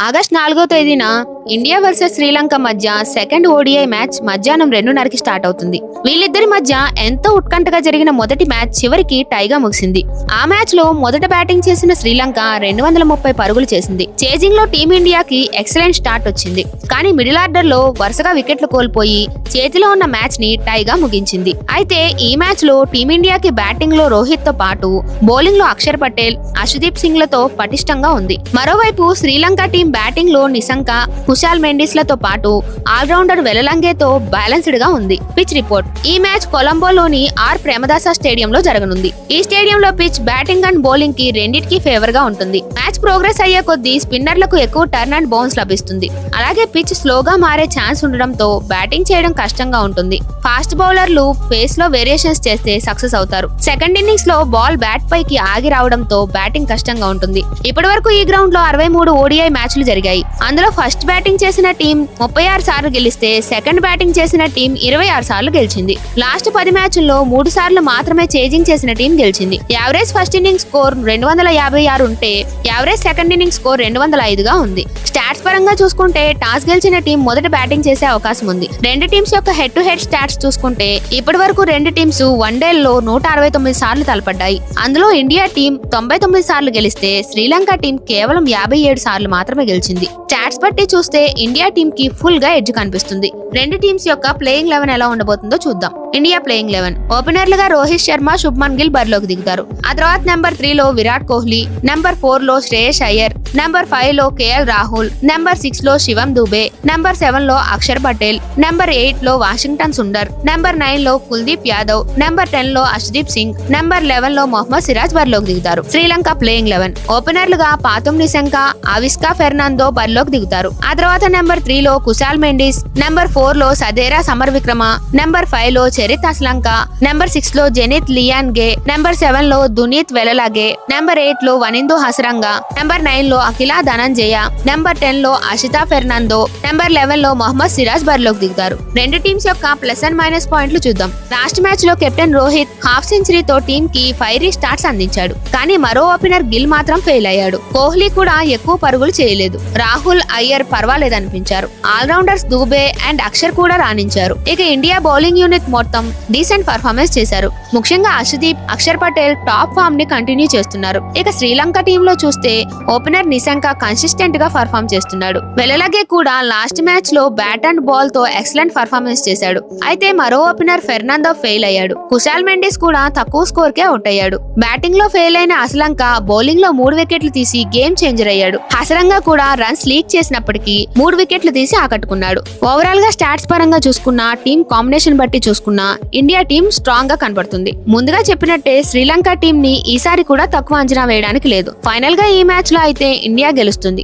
August 4వ తేదీన India versus Sri Lanka మధ్య సెకండ్ ఓడిఐ మ్యాచ్ మధ్యాహ్నం 2:30కి స్టార్ట్ అవుతుంది. వీళ్ళిద్దరి మధ్య ఎంతో ఉత్కంఠగా జరిగిన మొదటి మ్యాచ్ చివరికి టైగా ముగిసింది. ఆ మ్యాచ్ లో మొదట బ్యాటింగ్ చేసిన శ్రీలంక 230 పరుగులు చేసింది. చేజింగ్ లో టీమిండియాకి ఎక్సలెంట్ స్టార్ట్ వచ్చింది. కానీ మిడిల్ ఆర్డర్ లో వరుసగా వికెట్లు కోల్పోయి చేతిలో ఉన్న మ్యాచ్ ని టైగా ముగించింది. అయితే ఈ మ్యాచ్ లో టీమిండియాకి బ్యాటింగ్ లో రోహిత్ తో పాటు బౌలింగ్ లో అక్షర్ పటేల్, అర్షదీప్ సింగ్ లతో పటిష్టంగా ఉంది. మరోవైపు శ్రీలంక టీం బ్యాటింగ్ లో నిశంక, కుశాల్ మెండిస్ లతో పాటు ఆల్రౌండర్ వెలలంగేతో బ్యాలెన్స్డ్ గా ఉంది. పిచ్ రిపోర్ట్: ఈ మ్యాచ్ కొలంబోలోని ఆర్ ప్రేమదాస స్టేడియంలో జరగనుంది. ఈ స్టేడియంలో పిచ్ బ్యాటింగ్ అండ్ బౌలింగ్ కి రెండింటికి ఫేవర్ గా ఉంటుంది. మ్యాచ్ ప్రోగ్రెస్ అయ్యే కొద్దీ స్పిన్నర్లకు ఎక్కువ టర్న్ అండ్ బౌన్స్ లభిస్తుంది. అలాగే పిచ్ స్లోగా మారే ఛాన్స్ ఉండడంతో బ్యాటింగ్ చేయడం కష్టంగా ఉంటుంది. ఫాస్ట్ బౌలర్లు ఫేస్ లో వేరియేషన్స్ చేస్తే సక్సెస్ అవుతారు. సెకండ్ ఇన్నింగ్స్ లో బాల్ బ్యాట్ పైకి ఆగి రావడంతో బ్యాటింగ్ కష్టంగా ఉంటుంది. ఇప్పటి వరకు ఈ గ్రౌండ్ లో 63 ఓడిఐ మ్యాచ్లు జరిగాయి. అందులో ఫస్ట్ బ్యాటింగ్ చేసిన టీం 36 సార్లు గెలిస్తే సెకండ్ బ్యాటింగ్ చేసిన టీం 26 సార్లు గెలిచింది. లాస్ట్ 10 మ్యాచ్ల్లో 3 సార్లు మాత్రమే చేజింగ్ చేసిన టీం గెలిచింది. యావరేజ్ ఫస్ట్ ఇన్నింగ్స్ స్కోర్ 256 ఉంటే యావరేజ్ సెకండ్ ఇన్నింగ్స్ స్కోర్ 205 గా ఉంది. స్టాట్స్ పరంగా చూసుకుంటే టాస్ గెలిచిన టీం మొదట బ్యాటింగ్ చేసే అవకాశం ఉంది. రెండు టీమ్స్ యొక్క హెడ్ టు హెడ్ స్టాట్స్ చూసుకుంటే ఇప్పటి వరకు రెండు టీమ్స్ వన్డేల్లో 169 సార్లు తలపడ్డాయి. అందులో ఇండియా టీం 99 సార్లు గెలిస్తే శ్రీలంక టీం కేవలం 57 సార్లు మాత్రమే గెలిచింది. స్టాట్స్ బట్టి చూస్తే ఇండియా టీం కి ఫుల్ గా ఎడ్జ్ కనిపిస్తుంది. రెండు టీమ్స్ యొక్క ప్లేయింగ్ 11 ఎలా ఉండబోతుందో చూద్దాం. ఇండియా ప్లేయింగ్ 11: ఓపెనర్లుగా రోహిత్ శర్మ, శుభ్మన్ గిల్ బరిలోకి దిగుతారు. ఆ తర్వాత నెంబర్ 3 లో విరాట్ కోహ్లీ, నెంబర్ 4 లో శ్రేయస్ అయ్యర్, నెంబర్ 5 లో కేఎల్ రాహుల్, నెంబర్ 6 లో శివం దుబే, నెంబర్ 7 లో అక్షర్ పటేల్, నెంబర్ 8 లో వాషింగ్టన్ సుందర్, నెంబర్ 9 లో కుల్దీప్ యాదవ్, నెంబర్ 10 లో అర్షదీప్ సింగ్, నెంబర్ 11 లో మొహమ్మద్ సిరాజ్ బరిలోకి దిగుతారు. శ్రీలంక ప్లేయింగ్ 11: ఓపెనర్లుగా పాతుమ్ నిశంక, ఆవిస్కా ఫెర్నాందో బరిలోకి దిగుతారు. ఆ తర్వాత నెంబర్ 3 లో కుశాల్ మెండిస్, నెంబర్ 4 లో సదేరా సమర్ విక్రమ, నెంబర్ 5 లో చరిత్ అస్లంక, నెంబర్ 6 లో జెనిత్ లియాన్ గే, నెంబర్ 7 లో దునీత్ వెలలాగే, నెంబర్ 8 లో వనిందు హసరంగా, నెంబర్ 9 లో అఖిలా ధనంజయ, నెంబర్ 10 లో ఆషితా ఫెర్నాందో, నెంబర్ 11 లో మొహమ్మద్ సిరాజ్ బరిలోకి దిగుతారు. రెండు టీమ్స్ యొక్క ప్లస్ అండ్ మైనస్ పాయింట్లు చూద్దాం. లాస్ట్ మ్యాచ్ లో కెప్టెన్ రోహిత్ హాఫ్ సెంచరీతో టీమ్ కి ఫైరీ స్టార్ట్స్ అందించాడు. కానీ మరో ఓపెనర్ గిల్ మాత్రం ఫెయిల్ అయ్యాడు. కోహ్లీ కూడా ఎక్కువ పరుగులు చేయలేదు. రాహుల్, అయ్యర్ పర్వాలేదనిపించారు. ఆల్రౌండర్స్ దూబే అండ్ అక్షర్ కూడా రాణించారు. ఇక ఇండియా బౌలింగ్ యూనిట్ మొత్తం డీసెంట్ పర్ఫార్మెన్స్ చేశారు. ముఖ్యంగా అర్షదీప్, అక్షర్ పటేల్ టాప్ ఫామ్ ని కంటిన్యూ చేస్తున్నారు. ఇక శ్రీలంక టీమ్ లో చూస్తే ఓపెనర్ నిశంక కన్సిస్టెంట్ గా పర్ఫామ్ చేస్తున్నాడు. వెలలాగే కూడా లాస్ట్ మ్యాచ్ లో బ్యాట్ అండ్ బాల్ తో ఎక్సలెంట్ పర్ఫార్మెన్స్ చేశాడు. అయితే మరో ఓపెనర్ ఫెర్నాందో ఫెయిల్ అయ్యాడు. కుశాల్ మెండిస్ కూడా తక్కువ స్కోర్ కే అవుట్ అయ్యాడు. బ్యాటింగ్ లో ఫెయిల్ అయిన అస్లంక బౌలింగ్ లో 3 వికెట్లు తీసి గేమ్ చేంజర్ అయ్యాడు. హసరంగా కూడా రన్స్ లీక్ చేసినప్పటికీ 3 వికెట్లు తీసి ఆకట్టుకున్నాడు. ఓవరాల్ గా స్టాట్స్ పరంగా చూసుకున్నా, టీం కాంబినేషన్ బట్టి చూసుకున్నా ఇండియా టీం స్ట్రాంగ్ గా కనబడుతుంది. ముందుగా చెప్పినట్టే శ్రీలంక టీం ని ఈసారి కూడా తక్కువ అంచనా వేయడానికి లేదు. ఫైనల్ గా ఈ మ్యాచ్ లో అయితే ఇండియా గెలుస్తుంది.